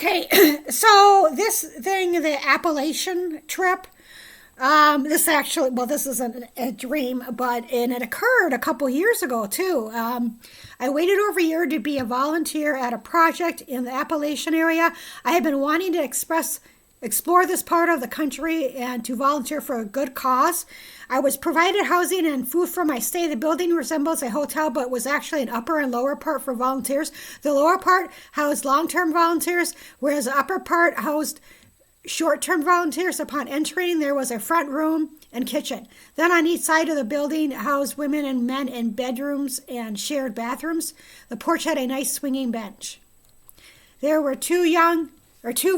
Okay, so this thing, the Appalachian trip, this isn't a dream, and it occurred a couple years ago too. I waited over a year to be a volunteer at a project in the Appalachian area. I had been wanting to explore this part of the country and to volunteer for a good cause. I was provided housing and food for my stay. The building resembles a hotel, but was actually an upper and lower part for volunteers. The lower part housed long-term volunteers, whereas the upper part housed short-term volunteers. Upon entering, there was a front room and kitchen. Then on each side of the building housed women and men in bedrooms and shared bathrooms. The porch had a nice swinging bench. There were two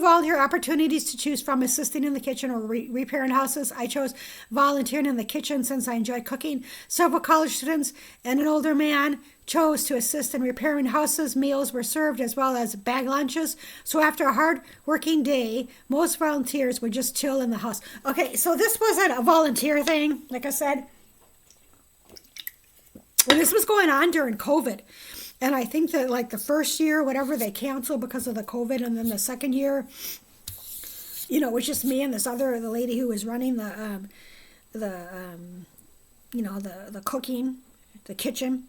volunteer opportunities to choose from: assisting in the kitchen or repairing houses. I chose volunteering in the kitchen since I enjoy cooking. Several college students and an older man chose to assist in repairing houses. Meals were served as well as bag lunches. So after a hard working day, most volunteers would just chill in the house. Okay, so this wasn't a volunteer thing, like I said. And this was going on during COVID. And I think that like the first year, whatever, they canceled because of the COVID. And then the second year, it was just me and the lady who was running the cooking, the kitchen,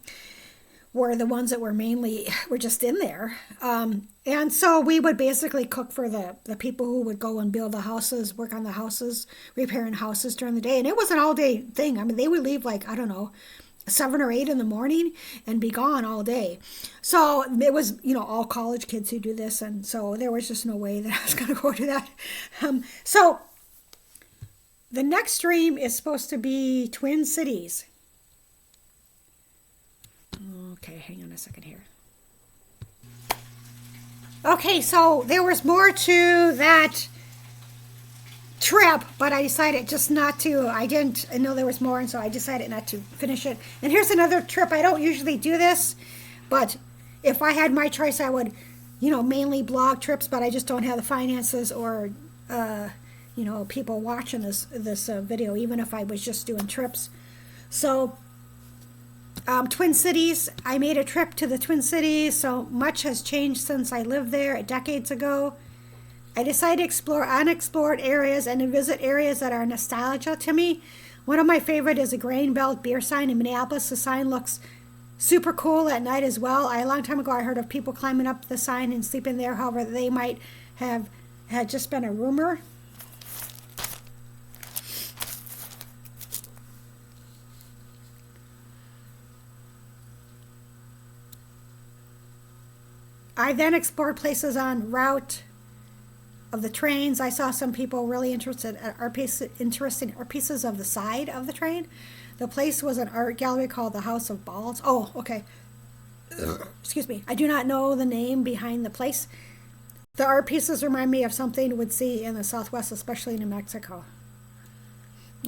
were the ones that were just in there. And so we would basically cook for the people who would go and build the houses, work on the houses, repairing houses during the day. And it was an all day thing. I mean, they would leave 7 or 8 in the morning and be gone all day. So it was, all college kids who do this. And so there was just no way that I was going to go do that. So the next stream is supposed to be Twin Cities. Okay, hang on a second here. Okay, so there was more to that trip, but I decided just not to. I know there was more, and so I decided not to finish it. And here's another trip. I don't usually do this, but if I had my choice, I would, mainly blog trips, but I just don't have the finances or, people watching this video, even if I was just doing trips. So, Twin Cities, I made a trip to the Twin Cities. So much has changed since I lived there decades ago. I decided to explore unexplored areas and to visit areas that are nostalgia to me. One of my favorite is a Grain Belt beer sign in Minneapolis. The sign looks super cool at night as well. A long time ago, I heard of people climbing up the sign and sleeping there. However, they might have had just been a rumor. I then explored places en route of the trains. I saw some people really interested interesting art pieces of the side of the train. The place was an art gallery called the House of Balls. Oh, okay. Excuse me. I do not know the name behind the place. The art pieces remind me of something you would see in the Southwest, especially New Mexico.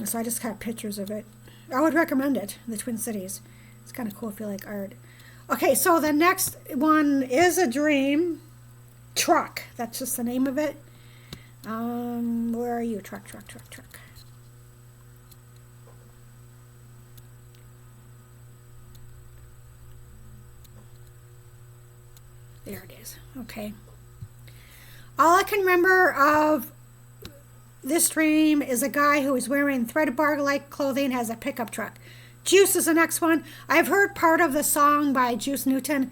So I just got pictures of it. I would recommend it, the Twin Cities. It's kind of cool if you like art. Okay, so the next one is a dream truck. That's just the name of it. Where are you? Truck. There it is. Okay. All I can remember of this dream is a guy who is wearing thread bar-like clothing, has a pickup truck. Juice is the next one. I've heard part of the song by Juice Newton,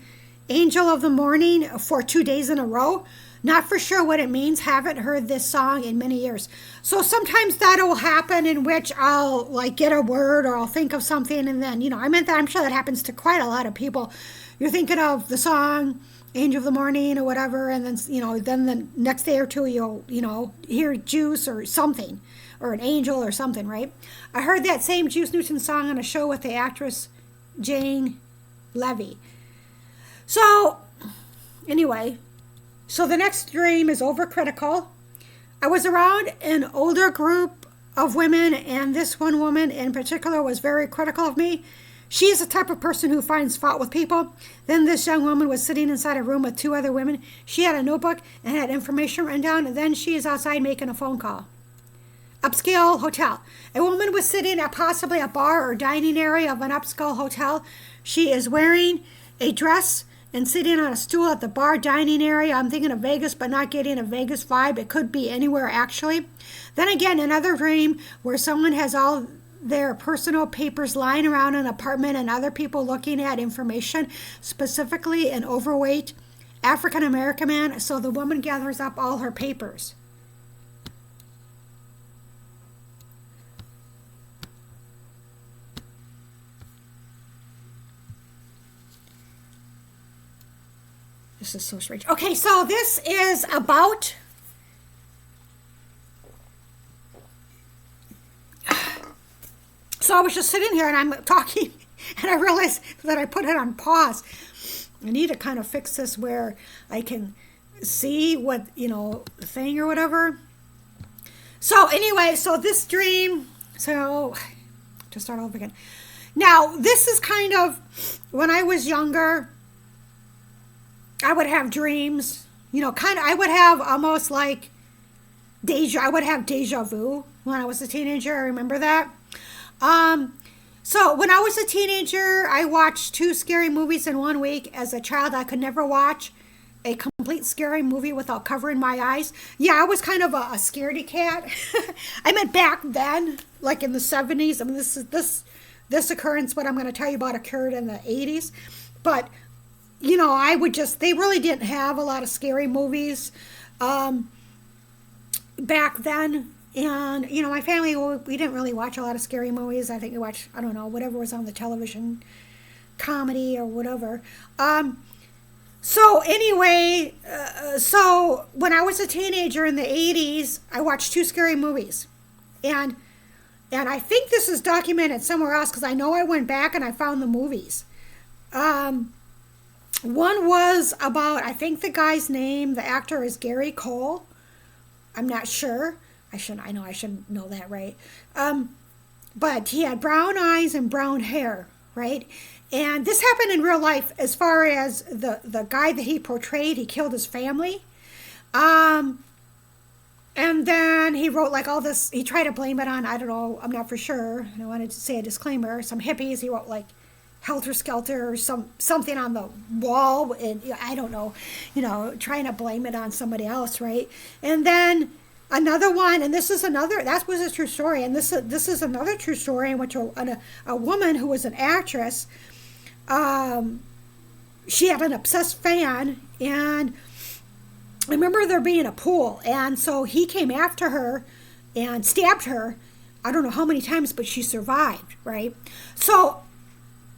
Angel of the Morning, for 2 days in a row. Not for sure what it means. Haven't heard this song in many years. So sometimes that'll happen in which I'll get a word or I'll think of something and then, I'm sure that happens to quite a lot of people. You're thinking of the song Angel of the Morning or whatever, and then, then the next day or two you'll, hear Juice or something, or an angel or something, right? I heard that same Juice Newton song on a show with the actress Jane Levy. So, anyway, so the next dream is overcritical. I was around an older group of women, and this one woman in particular was very critical of me. She is the type of person who finds fault with people. Then this young woman was sitting inside a room with 2 other women. She had a notebook and had information written down, and then she is outside making a phone call. Upscale hotel. A woman was sitting at possibly a bar or dining area of an upscale hotel. She is wearing a dress and sitting on a stool at the bar dining area. I'm thinking of Vegas, but not getting a Vegas vibe. It could be anywhere, actually. Then again, another dream where someone has all their personal papers lying around an apartment and other people looking at information, specifically an overweight African American man. So the woman gathers up all her papers. This is so strange. Okay, so this is about so I was just sitting here and I'm talking and I realized that I put it on pause. I need to kind of fix this where I can see what, the thing or whatever. So anyway, so this dream, so to start over again. Now, this is kind of when I was younger, I would have dreams, I would have almost like I would have deja vu when I was a teenager. I remember that. So when I was a teenager, I watched 2 scary movies in 1 week. As a child, I could never watch a complete scary movie without covering my eyes. Yeah, I was kind of a scaredy cat. I meant back then, like in the 70s. I mean, this occurrence, what I'm going to tell you about, occurred in the 80s. But I would they really didn't have a lot of scary movies back then. And, my family, we didn't really watch a lot of scary movies. I think we watched, I don't know, whatever was on the television, comedy or whatever. So anyway, so when I was a teenager in the 80s, I watched 2 scary movies. And I think this is documented somewhere else because I know I went back and I found the movies. One was about, I think the guy's name, the actor is Gary Cole. I'm not sure. I know I should know that, right? But he had brown eyes and brown hair, right? And this happened in real life as far as the guy that he portrayed, he killed his family. And then he wrote like all this, he tried to blame it on, I don't know, I'm not for sure. I wanted to say a disclaimer, some hippies. He wrote like Helter Skelter or something on the wall. And I don't know, trying to blame it on somebody else, right? And then another one, and that was a true story, and this is another true story in which a woman who was an actress, she had an obsessed fan, and I remember there being a pool, and so he came after her and stabbed her, I don't know how many times, but she survived, right? So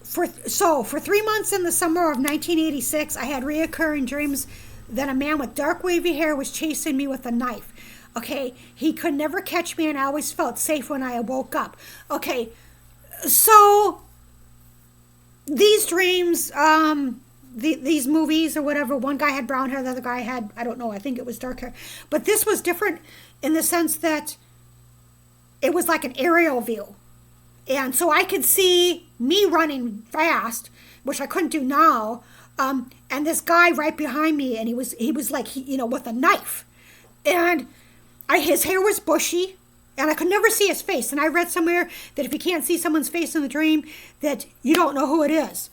for 3 months in the summer of 1986, I had reoccurring dreams that a man with dark wavy hair was chasing me with a knife. Okay, he could never catch me, and I always felt safe when I woke up. Okay, so these dreams, these movies or whatever, one guy had brown hair, the other guy had, I don't know, I think it was dark hair. But this was different in the sense that it was like an aerial view. And so I could see me running fast, which I couldn't do now, and this guy right behind me, and he was like, with a knife. And his hair was bushy, and I could never see his face. And I read somewhere that if you can't see someone's face in the dream, that you don't know who it is.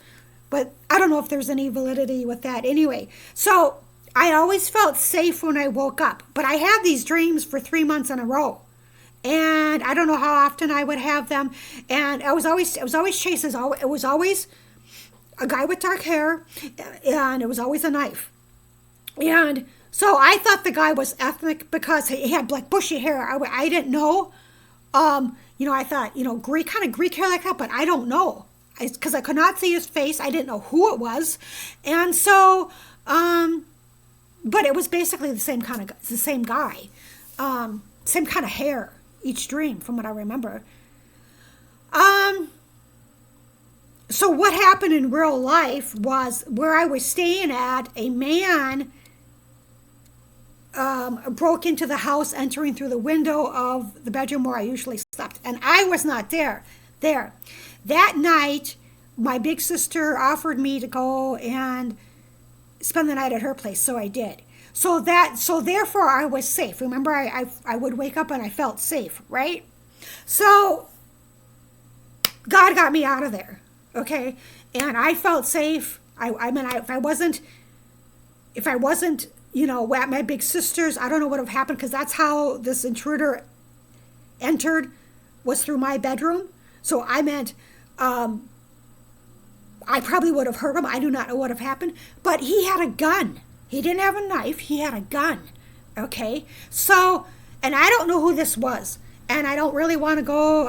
But I don't know if there's any validity with that. Anyway, so I always felt safe when I woke up. But I had these dreams for 3 months in a row. And I don't know how often I would have them. And it was always chases. It was always a guy with dark hair, and it was always a knife. And so I thought the guy was ethnic because he had like bushy hair. I didn't know. I thought, Greek hair like that, but I don't know. Because I could not see his face. I didn't know who it was. And so, but it was basically the same guy. Same kind of hair, each dream, from what I remember. So what happened in real life was where I was staying at, a man broke into the house, entering through the window of the bedroom where I usually slept. And I was not there. That night, my big sister offered me to go and spend the night at her place, so I did. So therefore I was safe. Remember, I would wake up and I felt safe, right? So God got me out of there, okay? And I felt safe. if I wasn't, at my big sister's, I don't know what would have happened, because that's how this intruder entered, was through my bedroom. So I meant, I probably would have hurt him. I do not know what would have happened, but he had a gun. He didn't have a knife. He had a gun. Okay. So, and I don't know who this was, and I don't really want to go,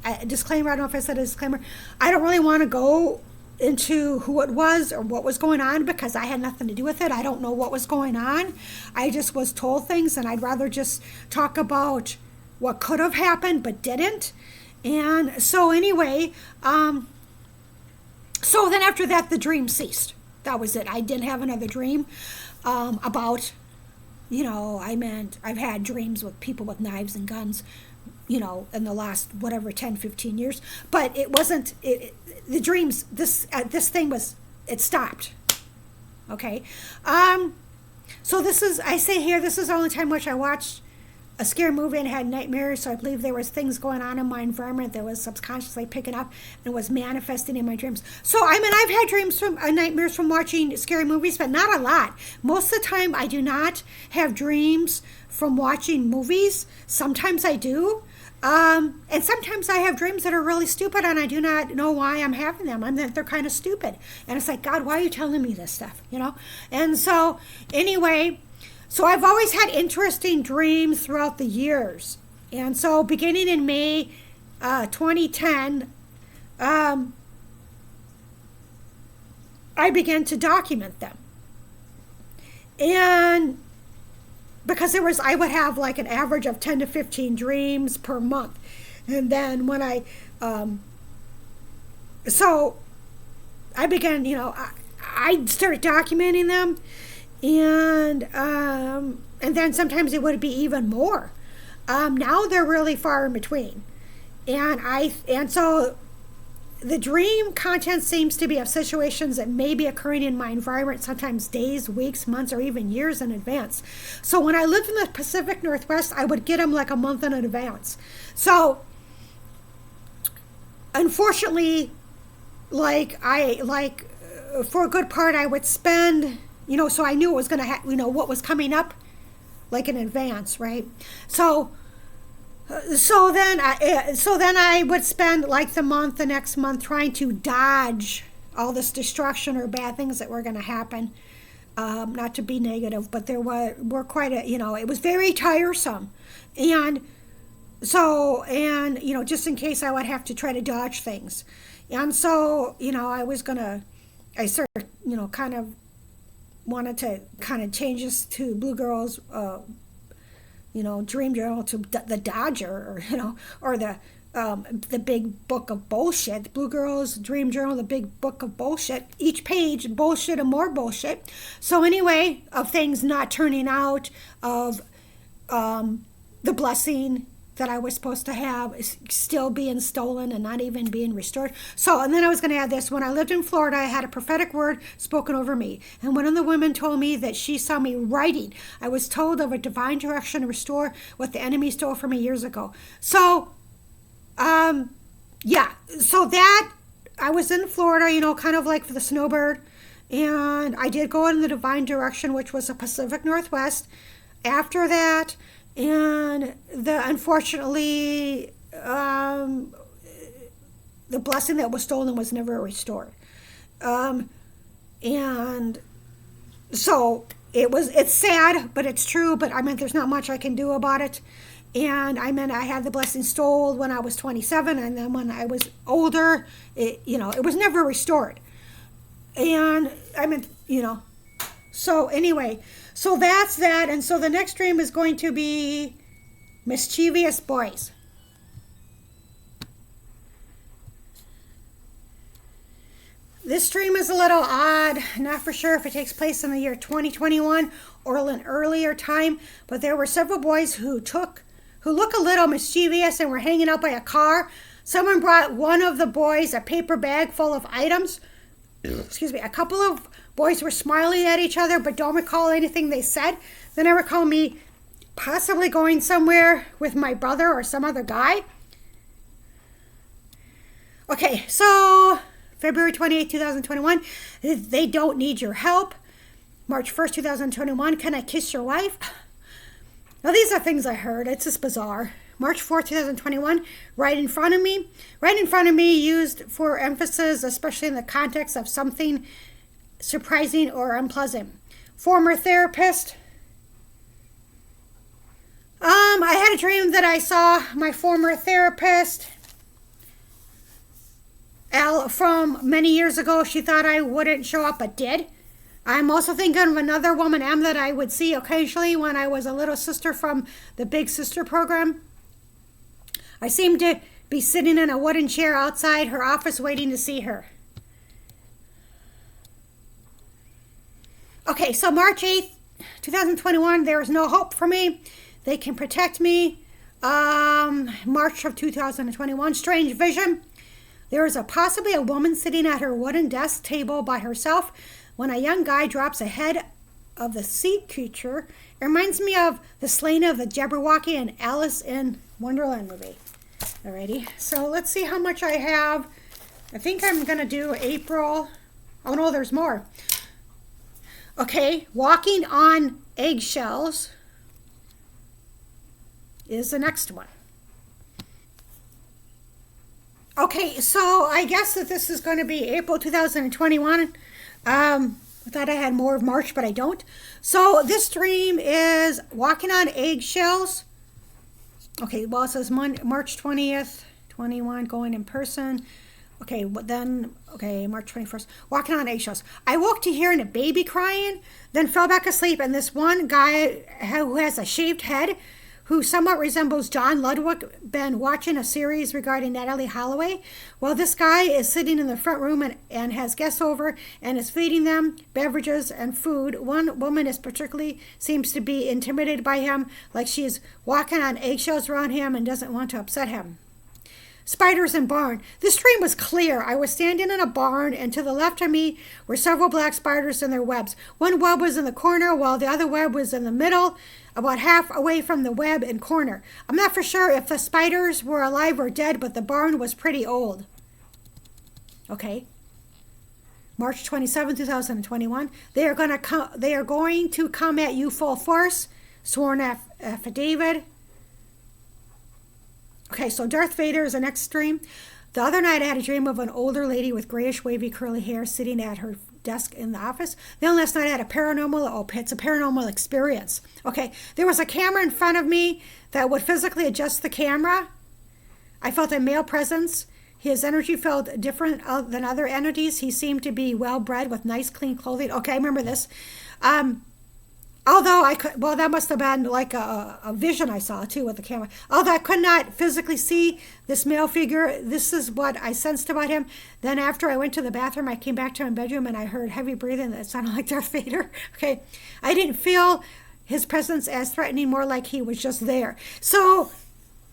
a disclaimer. I don't know if I said a disclaimer. I don't really want to go into who it was or what was going on, because I had nothing to do with it. I don't know what was going on. I just was told things, and I'd rather just talk about what could have happened but didn't. And so anyway, so then after that, the dream ceased. That was it. I didn't have another dream about, I've had dreams with people with knives and guns, in the last, 10, 15 years. But it wasn't, the dreams, this thing was, it stopped. Okay. So this is, I say here, this is the only time which I watched a scary movie and had nightmares. So I believe there was things going on in my environment that was subconsciously picking up and was manifesting in my dreams. So I've had dreams from nightmares from watching scary movies, but not a lot. Most of the time I do not have dreams from watching movies. Sometimes I do. And sometimes I have dreams that are really stupid, and I do not know why I'm having them. And that they're kind of stupid. And it's like, God, why are you telling me this stuff? And so anyway, so I've always had interesting dreams throughout the years. And so beginning in May 2010, I began to document them. And because I would have like an average of 10 to 15 dreams per month. And then when so I began, I started documenting them. And then sometimes it would be even more. Now they're really far in between. And so the dream content seems to be of situations that may be occurring in my environment, sometimes days, weeks, months, or even years in advance. So when I lived in the Pacific Northwest, I would get them like a month in advance. So unfortunately, for a good part, I would spend, so I knew it was going to what was coming up like in advance, right? So then I would spend like the next month trying to dodge all this destruction or bad things that were going to happen. Not to be negative, but there were quite it was very tiresome. And so, just in case I would have to try to dodge things. And so, I started, kind of wanted to kind of change this to Blue Girls, Dream Journal to the Dodger, or the big book of bullshit. Blue Girls Dream Journal, the big book of bullshit. Each page, bullshit and more bullshit. So anyway, of things not turning out, of the blessing that I was supposed to have is still being stolen and not even being restored. So, and then I was going to add this. When I lived in Florida, I had a prophetic word spoken over me. And one of the women told me that she saw me writing. I was told of a divine direction to restore what the enemy stole from me years ago. So, so that, I was in Florida, kind of like for the snowbird. And I did go in the divine direction, which was the Pacific Northwest. After that, and unfortunately, the blessing that was stolen was never restored. And so it's sad, but it's true. But there's not much I can do about it. And I had the blessing stolen when I was 27, and then when I was older, it was never restored. And so anyway, so that's that. And so the next dream is going to be mischievous boys. This dream is a little odd. Not for sure if it takes place in the year 2021 or an earlier time, but there were several boys who look a little mischievous and were hanging out by a car. Someone brought one of the boys a paper bag full of items. Excuse me. A couple of boys were smiling at each other, but don't recall anything they said. Then I recall me possibly going somewhere with my brother or some other guy. Okay, so February 28, 2021, they don't need your help. March 1st, 2021, can I kiss your wife? Now, these are things I heard. It's just bizarre. March 4th, 2021, right in front of me. Right in front of me used for emphasis, especially in the context of something surprising or unpleasant. Former therapist. I had a dream that I saw my former therapist. From many years ago. She thought I wouldn't show up, but did. I'm also thinking of another woman, M, that I would see occasionally when I was a little sister from the Big Sister program. I seemed to be sitting in a wooden chair outside her office waiting to see her. Okay, so March 8th, 2021, there is no hope for me. They can protect me. March of 2021, strange vision. There is possibly a woman sitting at her wooden desk table by herself when a young guy drops a head of the sea creature. It reminds me of the slaying of the Jabberwocky and Alice in Wonderland movie. Alrighty, so let's see how much I have. I think I'm going to do April. Oh no, there's more. Okay, walking on eggshells is the next one. Okay, so I guess that this is going to be April 2021. I thought I had more of March, but I don't. So this dream is walking on eggshells. Okay, well, it says March 20th, 21, going in person. Okay, but then, March 21st, walking on eggshells. I woke to hearing a baby crying, then fell back asleep, and this one guy who has a shaved head, who somewhat resembles John Ludwig, been watching a series regarding Natalie Holloway. Well, this guy is sitting in the front room and has guests over and is feeding them beverages and food. One woman seems to be intimidated by him, like she is walking on eggshells around him and doesn't want to upset him. Spiders in barn. This dream was clear. I was standing in a barn, and to the left of me were several black spiders in their webs. One web was in the corner, while the other web was in the middle, about half away from the web and corner. I'm not for sure if the spiders were alive or dead, but the barn was pretty old. Okay. March 27, 2021. They are going to come at you full force. Sworn affidavit. Okay, so Darth Vader is the next dream. The other night I had a dream of an older lady with grayish wavy curly hair sitting at her desk in the office. Then last night I had it's a paranormal experience. Okay, there was a camera in front of me that would physically adjust the camera. I felt a male presence. His energy felt different than other entities. He seemed to be well-bred with nice, clean clothing. Okay, I remember this. Although that must have been like a vision I saw too with the camera. Although I could not physically see this male figure, this is what I sensed about him. Then after I went to the bathroom, I came back to my bedroom and I heard heavy breathing that sounded like Darth Vader. Okay, I didn't feel his presence as threatening, more like he was just there. So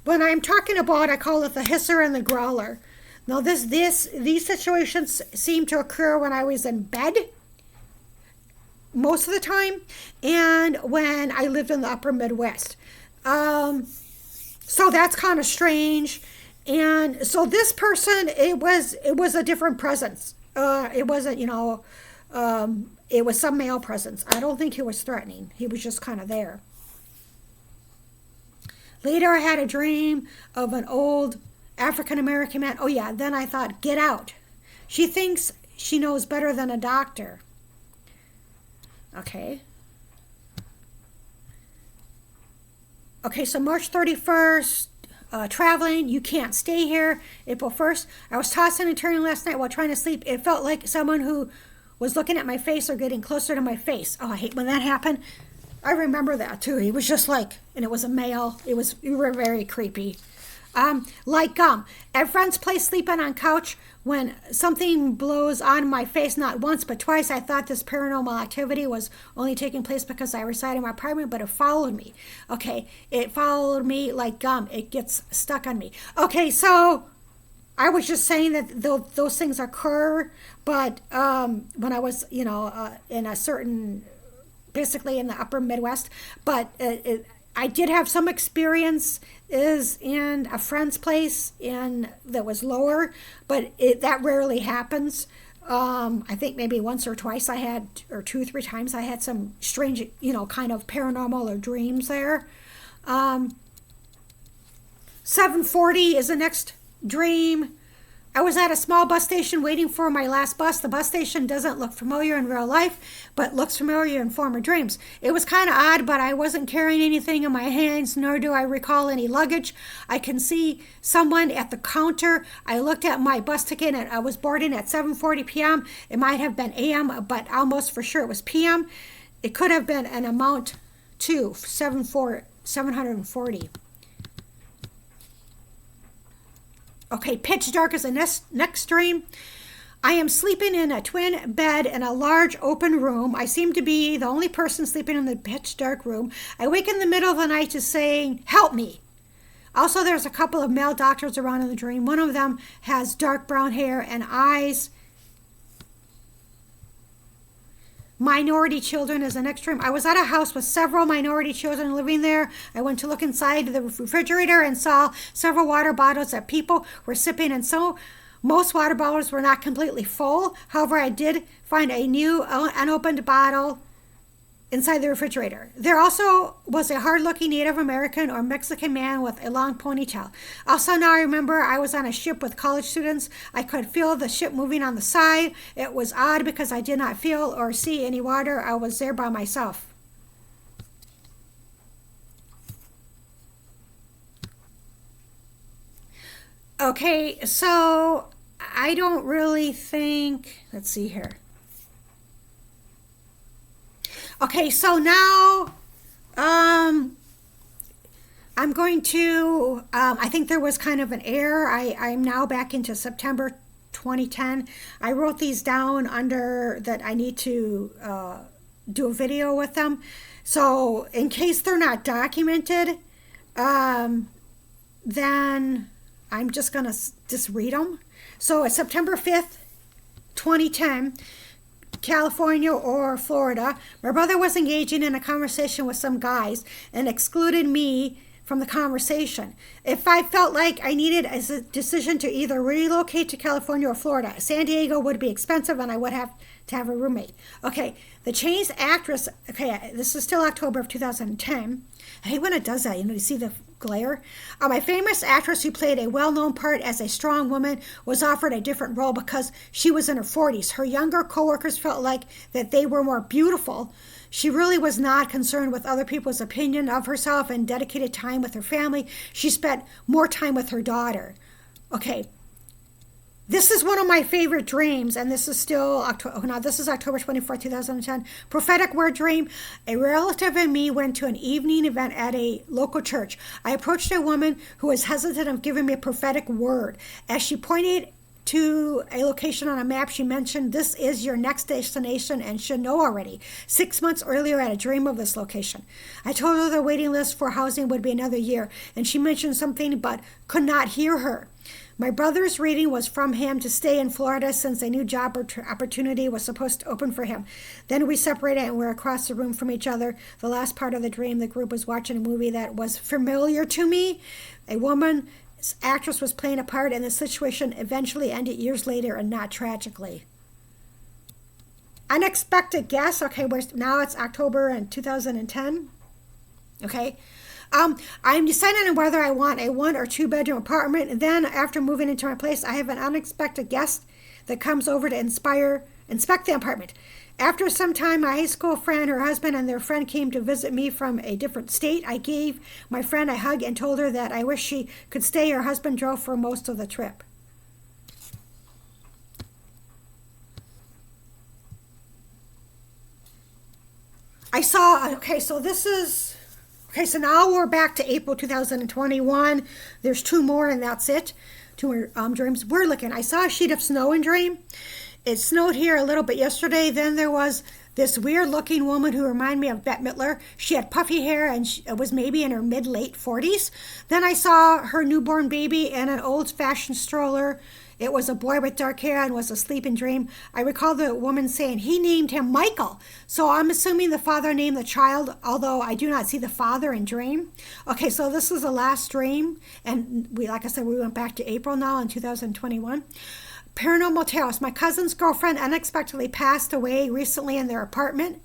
when I'm talking about, I call it the hisser and the growler. Now these situations seem to occur when I was in bed most of the time, and when I lived in the upper Midwest. So that's kind of strange. And so this person, it was a different presence. It wasn't, it was some male presence. I don't think he was threatening. He was just kind of there. Later, I had a dream of an old African-American man. Oh yeah, then I thought, get out. She thinks she knows better than a doctor. Okay. Okay, so March 31st, traveling, you can't stay here. April 1st, I was tossing and turning last night while trying to sleep. It felt like someone who was looking at my face or getting closer to my face. Oh, I hate when that happened. I remember that too. He was just like, and it was a male. You were very creepy. Like gum. At friend's place, sleeping on couch, when something blows on my face, not once but twice, I thought this paranormal activity was only taking place because I resided in my apartment, but it followed me. Okay, it followed me like gum. It gets stuck on me. Okay, so I was just saying that those things occur, but when I was, in a certain, basically in the upper Midwest, but I did have some experience is in a friend's place that was lower, but that rarely happens. I think maybe once or twice I had, or 2 or 3 times I had some strange, kind of paranormal or dreams there. 7:40 is the next dream. I was at a small bus station waiting for my last bus. The bus station doesn't look familiar in real life, but looks familiar in former dreams. It was kind of odd, but I wasn't carrying anything in my hands, nor do I recall any luggage. I can see someone at the counter. I looked at my bus ticket and I was boarding at 7:40 p.m. It might have been a.m., but almost for sure it was p.m. It could have been an amount to 740. Okay, pitch dark is the next dream. I am sleeping in a twin bed in a large open room. I seem to be the only person sleeping in the pitch dark room. I wake in the middle of the night to saying, "Help me." Also, there's a couple of male doctors around in the dream. One of them has dark brown hair and eyes. Minority children is the next dream. I was at a house with several minority children living there. I went to look inside the refrigerator and saw several water bottles that people were sipping, and so most water bottles were not completely full. However, I did find a new unopened bottle inside the refrigerator. There also was a hard-looking Native American or Mexican man with a long ponytail. Also, now I remember I was on a ship with college students. I could feel the ship moving on the side. It was odd because I did not feel or see any water. I was there by myself. Okay, so I don't really think, let's see here. Okay, so now I'm going to, I think there was kind of an error. I'm now back into September 2010. I wrote these down under that I need to do a video with them. So in case they're not documented, then I'm just going to just read them. So it's September 5th, 2010. California or Florida. My brother was engaging in a conversation with some guys and excluded me from the conversation. If I felt like I needed a decision to either relocate to California or Florida, San Diego would be expensive and I would have to have a roommate. Okay, the Chinese actress, okay, this is still October of 2010. I hate when it does that, you see the glare. My famous actress who played a well-known part as a strong woman was offered a different role because she was in her 40s. Her younger coworkers felt like that they were more beautiful. She really was not concerned with other people's opinion of herself and dedicated time with her family. She spent more time with her daughter. Okay, this is one of my favorite dreams, and this is still this is October 24th, 2010. Prophetic word dream. A relative and me went to an evening event at a local church. I approached a woman who was hesitant of giving me a prophetic word. As she pointed to a location on a map, she mentioned, "This is your next destination and should know already." 6 months earlier, I had a dream of this location. I told her the waiting list for housing would be another year, and she mentioned something but could not hear her. My brother's reading was from him to stay in Florida since a new job opportunity was supposed to open for him. Then we separated and were across the room from each other. The last part of the dream, the group was watching a movie that was familiar to me. A woman actress was playing a part, and the situation eventually ended years later and not tragically. Unexpected guest. Okay, now it's October in 2010. Okay. I'm deciding on whether I want a 1 or 2 bedroom apartment. And then after moving into my place, I have an unexpected guest that comes over to inspect the apartment. After some time, my high school friend, her husband, and their friend came to visit me from a different state. I gave my friend a hug and told her that I wish she could stay. Her husband drove for most of the trip. So now we're back to April 2021. There's 2 more and that's it. 2 more dreams. I saw a sheet of snow in dream. It snowed here a little bit yesterday. Then there was this weird looking woman who reminded me of Bette Midler. She had puffy hair and she was maybe in her mid-late 40s. Then I saw her newborn baby and an old-fashioned stroller It was a boy with dark hair and was asleep in dream. I recall the woman saying he named him Michael. So I'm assuming the father named the child, although I do not see the father in dream. Okay, so this is the last dream. And like I said, we went back to April now in 2021. Paranormal Tales. My cousin's girlfriend unexpectedly passed away recently in their apartment.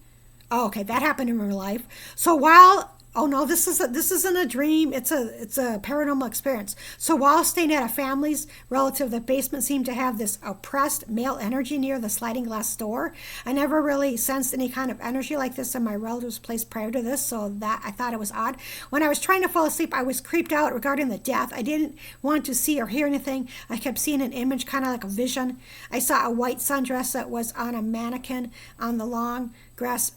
Oh, okay, that happened in real life. So while oh no, this isn't a dream. It's a paranormal experience. So while staying at a family's relative, the basement seemed to have this oppressed male energy near the sliding glass door. I never really sensed any kind of energy like this in my relative's place prior to this, so that I thought it was odd. When I was trying to fall asleep, I was creeped out regarding the death. I didn't want to see or hear anything. I kept seeing an image, kind of like a vision. I saw a white sundress that was on a mannequin on the long glass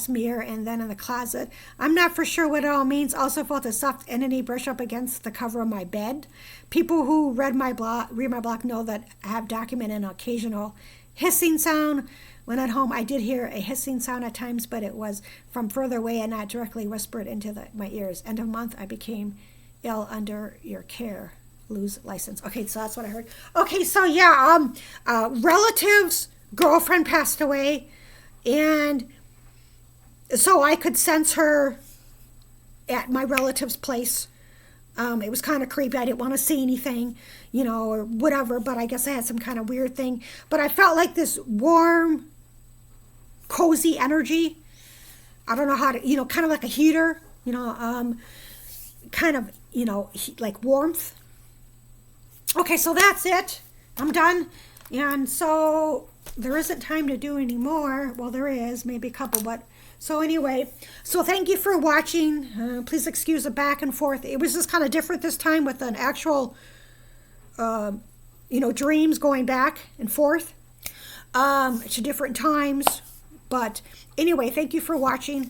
mirror and then in the closet. I'm not for sure what it all means. Also felt a soft entity brush up against the cover of my bed. People who read my blog know that I have documented an occasional hissing sound. When at home, I did hear a hissing sound at times, but it was from further away and not directly whispered into my ears. End of month, I became ill under your care. Lose license. Okay, so that's what I heard. Okay, so yeah, relative's girlfriend passed away, and so I could sense her at my relative's place. It was kind of creepy. I didn't want to see anything, or whatever, but I guess I had some kind of weird thing. But I felt like this warm, cozy energy. I don't know how to, kind of like a heater, kind of, like warmth. Okay, so that's it. I'm done. And so there isn't time to do any more. Well, there is, maybe a couple, but so anyway, so thank you for watching. Please excuse the back and forth. It was just kind of different this time with an actual, dreams going back and forth to different times. But anyway, thank you for watching.